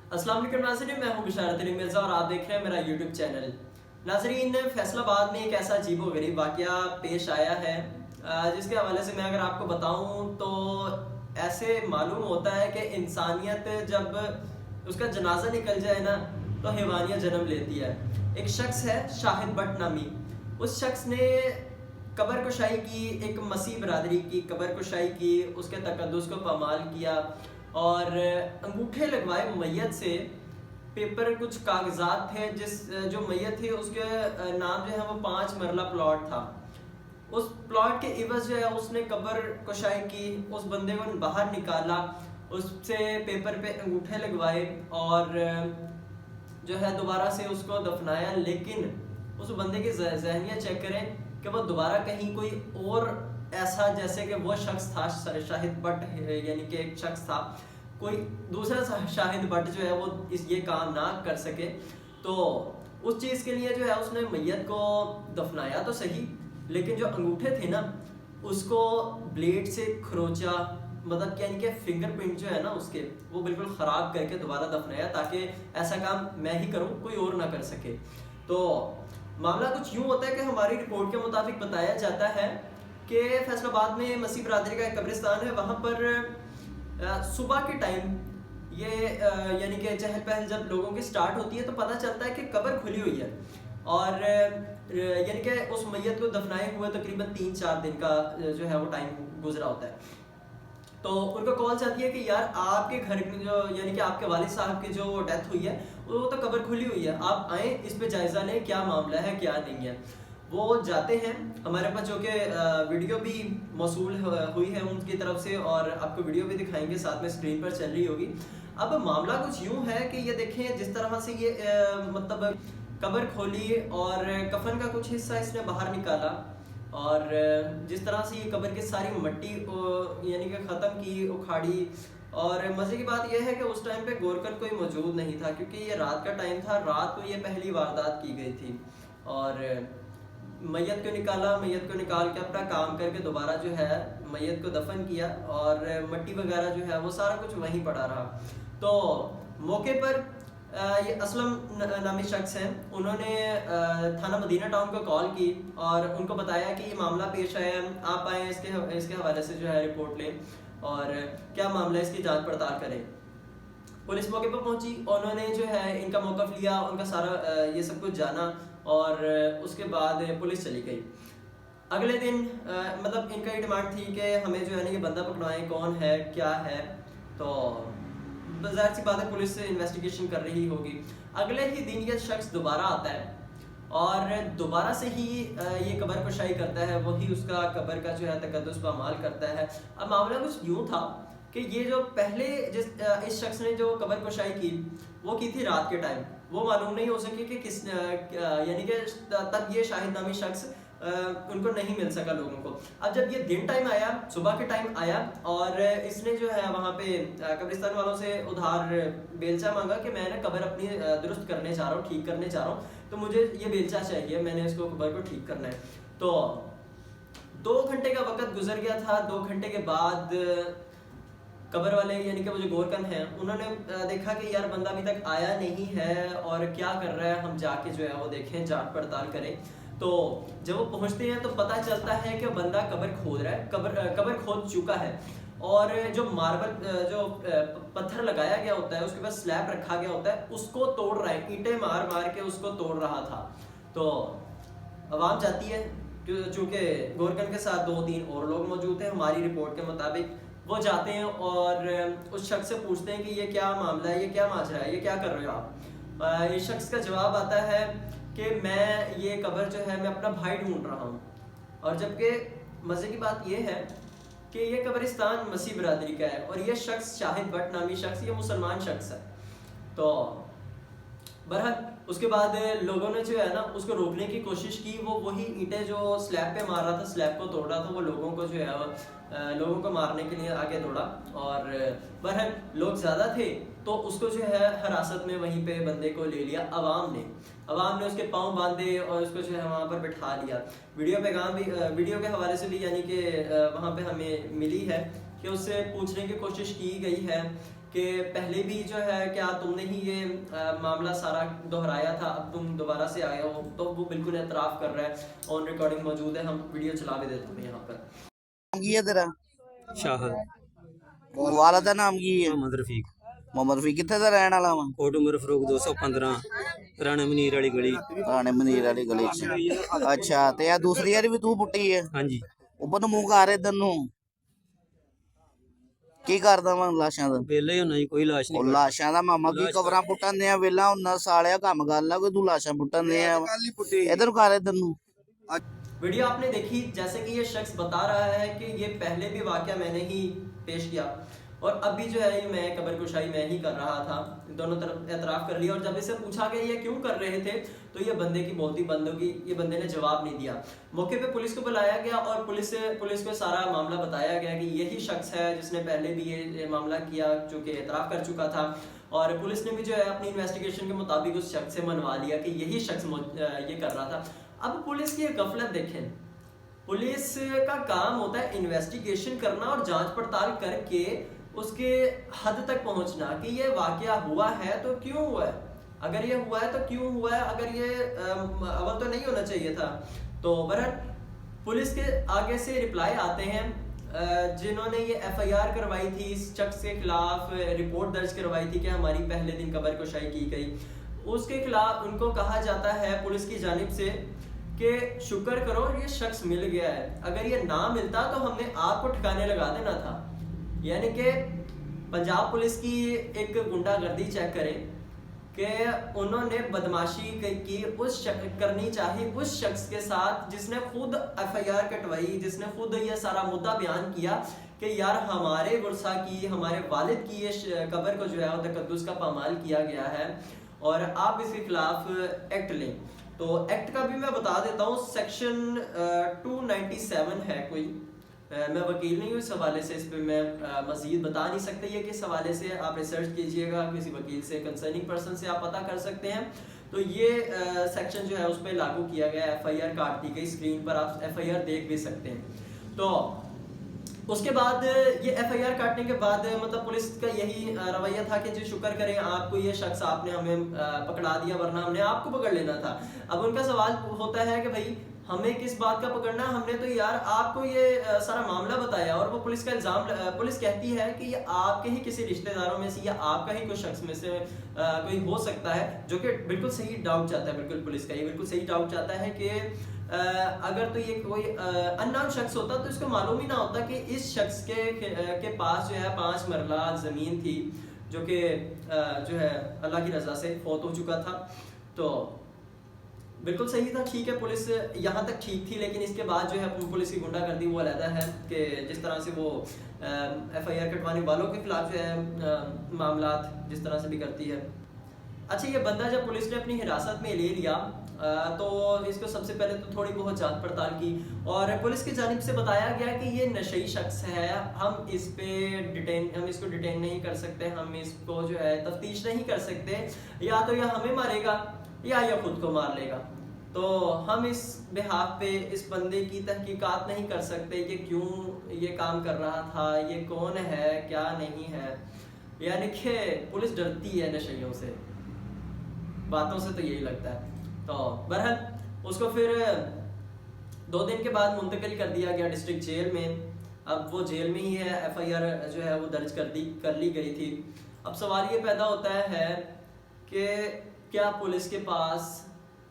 अस्सलाम वालेकुम नाज़रीन, मैं हूं बिशारत अली मिर्ज़ा और आप देख रहे हैं मेरा यूट्यूब चैनल। नाज़रीन, फैसलाबाद में एक ऐसा अजीबोगरीब वाक़या पेश आया है जिसके हवाले से मैं अगर आपको बताऊं तो ऐसे मालूम होता है कि इंसानियत जब उसका जनाजा निकल जाए ना तो हैवानियत जन्म लेती है। एक शख्स है शाहिद भट्ट नामी, उस शख्स ने कब्र कुशाई की, एक मसीह बरादरी की कब्र कुशाई की, उसके तकद्दुस को पामाल किया और अंगूठे लगवाए मैयत से। पेपर कुछ कागजात थे, जो मैयत थी उसके नाम जो है वो 5 मरला प्लॉट था। उस प्लॉट के इवज जो है उसने कब्र कुशाई की, उस बंदे को बाहर निकाला, उससे पेपर पे अंगूठे लगवाए और जो है दोबारा से उसको दफनाया। लेकिन उस बंदे की ज़हनियत चेक करें कि वो दोबारा कहीं कोई और ऐसा, जैसे कि वो शख्स था शाहिद भट्ट यानी कि एक शख्स था, कोई दूसरा शाहिद भट्ट जो है वो ये काम ना कर सके। तो उस चीज़ के लिए जो है उसने मैयत को दफनाया तो सही, लेकिन जो अंगूठे थे ना उसको ब्लेड से खरोचा, मतलब यानी कि फिंगरप्रिंट जो है ना उसके वो बिल्कुल ख़राब करके दोबारा दफनाया, ताकि ऐसा काम मैं ही करूं, कोई और ना कर सके। तो मामला कुछ यूँ होता है कि हमारी रिपोर्ट के मुताबिक बताया जाता है कि फैसलाबाद में मसीह बरादरी का एक कब्रिस्तान है। वहाँ पर सुबह के टाइम ये यानी कि चहल पहल जब लोगों की स्टार्ट होती है तो पता चलता है कि कब्र खुली हुई है और यानी कि उस मैयत को दफनाए हुए तकरीबन 3-4 दिन का जो है वो टाइम गुजरा होता है। तो उनको कॉल जाती है कि यार आपके घर में जो यानी कि आपके वालिद साहब की जो डेथ हुई है वो तो कब्र खुली हुई है, आप आए इस पे जायज़ा लें, क्या मामला है क्या नहीं है। वो जाते हैं, हमारे पास जो कि वीडियो भी मौसूल हुई है उनकी तरफ से और आपको वीडियो भी दिखाएंगे, साथ में स्क्रीन पर चल रही होगी। अब मामला कुछ यूँ है कि ये देखें जिस तरह से ये मतलब कब्र खोली और कफन का कुछ हिस्सा इसने बाहर निकाला और जिस तरह से ये कब्र की सारी मट्टी यानी कि ख़त्म की, उखाड़ी। और मज़े की बात यह है कि उस टाइम पे गोरकन कोई मौजूद नहीं था, क्योंकि ये रात का टाइम था, रात को ये पहली वारदात की गई थी। और मैयत को निकाला, मैयत को निकाल के अपना काम करके दोबारा जो है मैयत को दफन किया और मट्टी वगैरह जो है वो सारा कुछ वहीं पड़ा रहा। तो मौके पर ये असलम नामी शख्स हैं, उन्होंने थाना मदीना टाउन को कॉल की और उनको बताया कि ये मामला पेश आया है, आप आए इसके हवाले से जो है रिपोर्ट लें और क्या मामला है इसकी जांच पड़ताल करें। पुलिस मौके पर पहुंची, उन्होंने जो है इनका मौक़िफ़ लिया, उनका सारा ये सब कुछ जाना और उसके बाद पुलिस चली गई। अगले दिन मतलब इनका ये डिमांड थी कि हमें जो है ना ये बंदा पकड़वाएं, कौन है क्या है। तो ज़ाहिर सी बात है पुलिस से इन्वेस्टिगेशन कर रही होगी। अगले ही दिन ये शख्स दोबारा आता है और दोबारा से ही ये कब्र कुशाई करता है, वही उसका कब्र का जो है तकद्दुस पामाल करता है। अब मामला कुछ यूँ था कि ये जो पहले इस शख्स ने जो कब्र कुशाई की वो की थी रात के टाइम, वो मालूम नहीं हो सकी कि किस यानी कि तब ये शाहिद नामी शख्स उनको नहीं मिल सका लोगों को। अब जब ये दिन टाइम आया, सुबह के टाइम आया और इसने जो है वहाँ पे कब्रिस्तान वालों से उधार बेलचा मांगा कि मैं ना कब्र अपनी दुरुस्त करने जा रहा हूँ, ठीक करने जा रहा हूँ, तो मुझे ये बेलचा चाहिए, मैंने इसको कब्र को ठीक करना है। तो 2 घंटे का वक्त गुजर गया था। 2 घंटे के बाद कब्र वाले यानी कि वो जो गोरकन हैं उन्होंने देखा कि यार बंदा अभी तक आया नहीं है और क्या कर रहा है, हम जाके जो है वो देखें, जांच पड़ताल करें। तो जब वो पहुंचते हैं तो पता चलता है कि बंदा कब्र खोद रहा है, कब्र खोद चुका है और जो मार्बल जो पत्थर लगाया गया होता है, उसके बाद स्लैब रखा गया होता है, उसको तोड़ रहा है, ईंटें मार मार के उसको तोड़ रहा था। तो आवाम जाती है, चूँकि गोरकन के साथ 2-3 और लोग मौजूद हैं हमारी रिपोर्ट के मुताबिक, वो जाते हैं और उस शख्स से पूछते हैं कि ये क्या मामला है, ये क्या माजरा है, ये क्या कर रहे हो आप। इस शख्स का जवाब आता है कि मैं ये कब्र जो है मैं अपना भाई ढूंढ रहा हूँ। और जबकि मज़े की बात ये है कि ये कब्रिस्तान मसीह बरादरी का है और ये शख्स शाहिद भट्ट नामी शख्स ये मुसलमान शख्स है। तो बहरहाल उसके बाद लोगों ने जो है ना उसको रोकने की कोशिश की, वो वही ईंटें जो स्लैब पे मार रहा था, स्लैब को तोड़ रहा था, वो लोगों को जो है लोगों को मारने के लिए आगे दौड़ा और बहरहाल लोग ज़्यादा थे तो उसको जो है हिरासत में वहीं पे बंदे को ले लिया अवाम ने उसके पाँव बांधे और उसको जो है वहाँ पर बिठा लिया। वीडियो के हवाले से भी यानी कि वहाँ पे हमें मिली है कि उससे पूछने की कोशिश की गई है کہ پہلے بھی جو ہے کیا تم نے ہی یہ معاملہ سارا دہرایا تھا، اب تم دوبارہ سے آئے ہو؟ تو وہ بالکل اعتراف کر رہا ہے، آن ریکارڈنگ موجود ہے، ہم ویڈیو چلا بھی دیتا ہوں یہاں پر۔ کی ہے تیرا شاہد والد دا نام کی ہے؟ محمد رفیق، محمد رفیق کتنے دا رہن والا وا؟ کوٹ عمر فروق 215 رانا منیر والی گلی۔ رانے منیر والی گلی چ۔ اچھا تے آ دوسری یار بھی تو پٹی ہے؟ ہاں جی، اوپر نو منہ کر ادھر نو کی کردا وا لاشاں دا؟ ویلا ہی ہونا جی، کوئی لاش او نہیں۔ لاشاں دا ماما کی قبراں پٹن دیا ویلا ہونا سالیا کم کر لا، کوئی تو لاشاں پٹن دیا ادھر کر ادھر نو۔ ویڈیو آپ نے دیکھی، جیسے کہ یہ شخص بتا رہا ہے کہ یہ پہلے بھی واقعہ میں نے ہی پیش کیا اور اب بھی جو ہے یہ میں قبر کشائی میں ہی کر رہا تھا، دونوں طرف اعتراف کر لیا۔ اور جب اسے پوچھا کہ یہ کیوں کر رہے تھے تو یہ بندے کی بولتی بند ہوگی، یہ بندے نے جواب نہیں دیا۔ موقع پہ پولیس کو بلایا گیا اور پولیس کو سارا معاملہ بتایا گیا کہ یہی شخص ہے جس نے پہلے بھی یہ معاملہ کیا، جو کہ اعتراف کر چکا تھا، اور پولیس نے بھی جو ہے اپنی انویسٹیگیشن کے مطابق اس شخص سے منوا لیا کہ یہی شخص یہ کر رہا تھا۔ اب پولیس کی ایک غفلت دیکھیں، پولیس کا کام ہوتا ہے انویسٹیگیشن کرنا اور جانچ پڑتال کر کے اس کے حد تک پہنچنا کہ یہ واقعہ ہوا ہے تو کیوں ہوا ہے، اگر یہ ہوا ہے تو کیوں ہوا ہے، اگر یہ اول تو نہیں ہونا چاہیے تھا۔ تو بہرحال پولیس کے آگے سے رپلائی آتے ہیں، جنہوں نے یہ ایف آئی آر کروائی تھی اس شخص کے خلاف، رپورٹ درج کروائی تھی کہ ہماری پہلے دن قبر کشائی کی گئی، اس کے خلاف ان کو کہا جاتا ہے پولیس کی جانب سے کہ شکر کرو یہ شخص مل گیا ہے، اگر یہ نہ ملتا تو ہم نے آپ کو ٹھکانے لگا دینا تھا۔ یعنی کہ پنجاب پولیس کی ایک گنڈا گردی چیک کرے کہ انہوں نے بدماشی کی کرنی چاہیے اس شخص کے ساتھ جس نے خود ایف آئی آر کٹوائی، جس نے خود یہ سارا مدعا بیان کیا کہ یار ہمارے ورثہ کی، ہمارے والد کی یہ قبر کو جو ہے وہ تقدس کا پامال کیا گیا ہے اور آپ اس کے خلاف ایکٹ لیں۔ تو ایکٹ کا بھی میں بتا دیتا ہوں، سیکشن 297 ہے کوئی، میں وکیل نہیں ہوں اس حوالے سے، اس پہ میں مزید بتا نہیں سکتے، یہ کس حوالے سے آپ ریسرچ کیجئے گا، کسی وکیل سے، کنسرننگ پرسن سے آپ پتہ کر سکتے ہیں۔ تو یہ سیکشن جو ہے اس پہ لاگو کیا گیا ہے، ایف آئی آر کاٹ دی گئی، اسکرین پر آپ ایف آئی آر دیکھ بھی سکتے ہیں۔ تو اس کے بعد یہ ایف آئی آر کاٹنے کے بعد مطلب پولیس کا یہی رویہ تھا کہ جی شکر کریں آپ کو یہ شخص آپ نے ہمیں پکڑا دیا ورنہ ہم نے آپ کو پکڑ لینا تھا۔ اب ان کا سوال ہوتا ہے کہ بھائی ہمیں کس بات کا پکڑنا، ہم نے تو یار آپ کو یہ سارا معاملہ بتایا، اور وہ پولیس کا الزام، پولیس کہتی ہے کہ یہ آپ کے ہی کسی رشتہ داروں میں سے یا آپ کا ہی کوئی شخص میں سے کوئی ہو سکتا ہے، جو کہ بالکل صحیح ڈاؤٹ جاتا ہے، بالکل پولیس کا یہ بالکل صحیح ڈاؤٹ جاتا ہے کہ اگر تو یہ کوئی اننون شخص ہوتا تو اس کو معلوم ہی نہ ہوتا کہ اس شخص کے پاس جو ہے 5 مرلہ زمین تھی، جو کہ جو ہے اللہ کی رضا سے فوت ہو چکا تھا۔ تو بالکل صحیح تھا، ٹھیک ہے، پولیس یہاں تک ٹھیک تھی، لیکن اس کے بعد جو ہے پولیس کی گنڈا گردی وہ علیحدہ ہے کہ جس طرح سے وہ ایف آئی آر کٹوانے والوں کے خلاف جو ہے معاملات جس طرح سے بھی کرتی ہے۔ اچھا، یہ بندہ جب پولیس نے اپنی حراست میں لے لیا تو اس کو سب سے پہلے تو تھوڑی بہت جانچ پڑتال کی اور پولیس کی جانب سے بتایا گیا کہ یہ نشئی شخص ہے، ہم اس کو ڈیٹین نہیں کر سکتے، ہم اس کو جو ہے تفتیش نہیں کر سکتے، یا تو یہ ہمیں مارے گا یا یہ خود کو مار لے گا، تو ہم اس بہاف پہ اس بندے کی تحقیقات نہیں کر سکتے کہ کیوں یہ کام کر رہا تھا، یہ کون ہے کیا نہیں ہے۔ یعنی کہ پولیس ڈرتی ہے نشیوں سے، باتوں سے تو یہی لگتا ہے۔ تو بہرحال اس کو پھر 2 دن کے بعد منتقل کر دیا گیا ڈسٹرکٹ جیل میں، اب وہ جیل میں ہی ہے، ایف آئی آر جو ہے وہ درج کر لی گئی تھی۔ اب سوال یہ پیدا ہوتا ہے کہ کیا پولیس کے پاس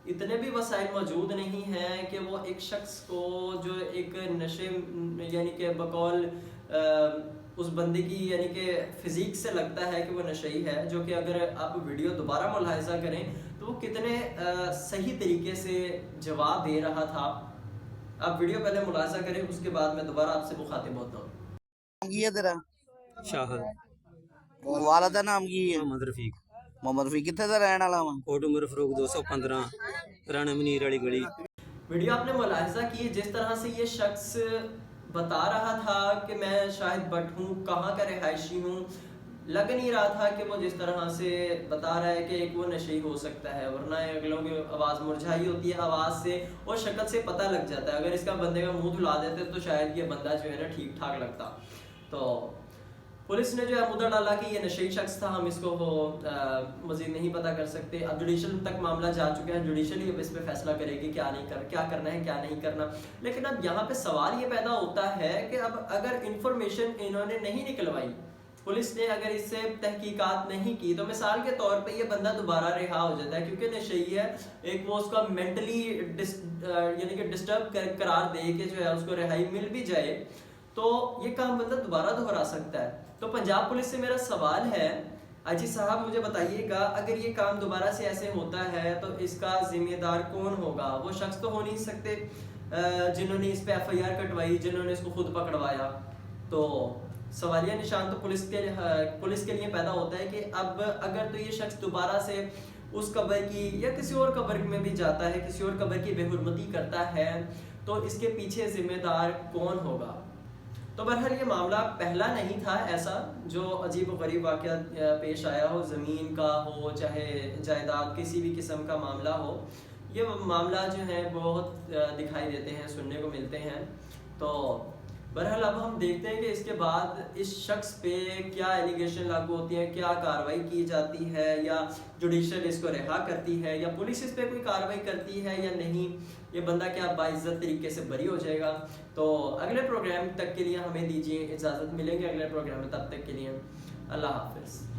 اتنے بھی وسائل موجود نہیں ہیں کہ وہ ایک شخص کو جو ایک نشے یعنی کہ بقول اس بندے کی یعنی کہ فزیک سے لگتا ہے کہ وہ نشئی ہے، جو کہ اگر آپ ویڈیو دوبارہ ملاحظہ کریں تو وہ کتنے صحیح طریقے سے جواب دے رہا تھا۔ آپ ویڈیو پہلے ملاحظہ کریں، اس کے بعد میں دوبارہ آپ سے مخاطب ہوتا ہوں۔ نام کی ہے تیرا؟ شاہد والد دا نام کی ہے؟ محمد رفیق، محمد رفیق کتنے دا رہن والا وا؟ کوٹ عمر فروق 215 رانا منیر والی گلی۔ ویڈیو آپ نے ملاحظہ کی جس طرح سے یہ شخص بتا رہا تھا کہ میں شاہد بٹ ہوں، کہاں کا رہائشی ہوں، لگ نہیں رہا تھا کہ وہ جس طرح سے بتا رہا ہے کہ ایک وہ نشئی ہو سکتا ہے، ورنہ اگلوں کی آواز مرجھائی ہوتی ہے، آواز سے اور شکل سے پتہ لگ جاتا ہے، اگر اس کا بندے کا منہ دھلا دیتے تو شاید یہ بندہ جو ہے نا ٹھیک ٹھاک لگتا۔ تو पुलिस ने जो है मुद्दा डाला कि ये नशेई शख्स था, हम इसको मजीद नहीं पता कर सकते। अब जुडिशल तक मामला जा चुका है, जुडिशली अब इस पे फैसला करेगी क्या करना है क्या नहीं करना। लेकिन अब यहाँ पे सवाल ये पैदा होता है कि अब अगर इंफॉर्मेशन इन्होंने नहीं निकलवाई, पुलिस ने अगर इससे तहकीकात नहीं की, तो मिसाल के तौर पे ये बंदा दोबारा रिहा हो जाता है क्योंकि नशेई है, एक वो उसका मेंटली यानी कि डिस्टर्ब करार दे के जो है उसको रिहाई मिल भी जाए तो ये काम बंदा दोबारा दोहरा सकता है। तो पंजाब पुलिस से मेरा सवाल है, अजी साहब मुझे बताइएगा, अगर ये काम दोबारा से ऐसे होता है तो इसका जिम्मेदार कौन होगा? वो शख्स तो हो नहीं सकते जिन्होंने इस पे FIR कटवाई, जिन्होंने इसको खुद पकड़वाया। तो सवालिया निशान तो पुलिस के लिए पैदा होता है कि अब अगर तो ये शख्स दोबारा से उस कब्र की या किसी और कब्र में भी जाता है, किसी और कब्र की बेहुरमती करता है, तो इसके पीछे जिम्मेदार कौन होगा? तो बहरहाल ये मामला पहला नहीं था ऐसा जो अजीब व गरीब वाक़या पेश आया हो, ज़मीन का हो चाहे जायदाद किसी भी किस्म का मामला हो। ये मामला जो है बहुत दिखाई देते हैं, सुनने को मिलते हैं। तो बहरहाल अब हम देखते हैं कि इसके बाद इस शख्स पे क्या एलिगेशन लागू होती है, क्या कार्रवाई की जाती है, या जुडिशल इसको रिहा करती है, या पुलिस इस पे कोई कार्रवाई करती है या नहीं, ये बंदा क्या बाइज्जत तरीके से बरी हो जाएगा। तो अगले प्रोग्राम तक के लिए हमें दीजिए इजाज़त, मिलेंगे अगले प्रोग्राम में, तब तक के लिए अल्लाह हाफिज़।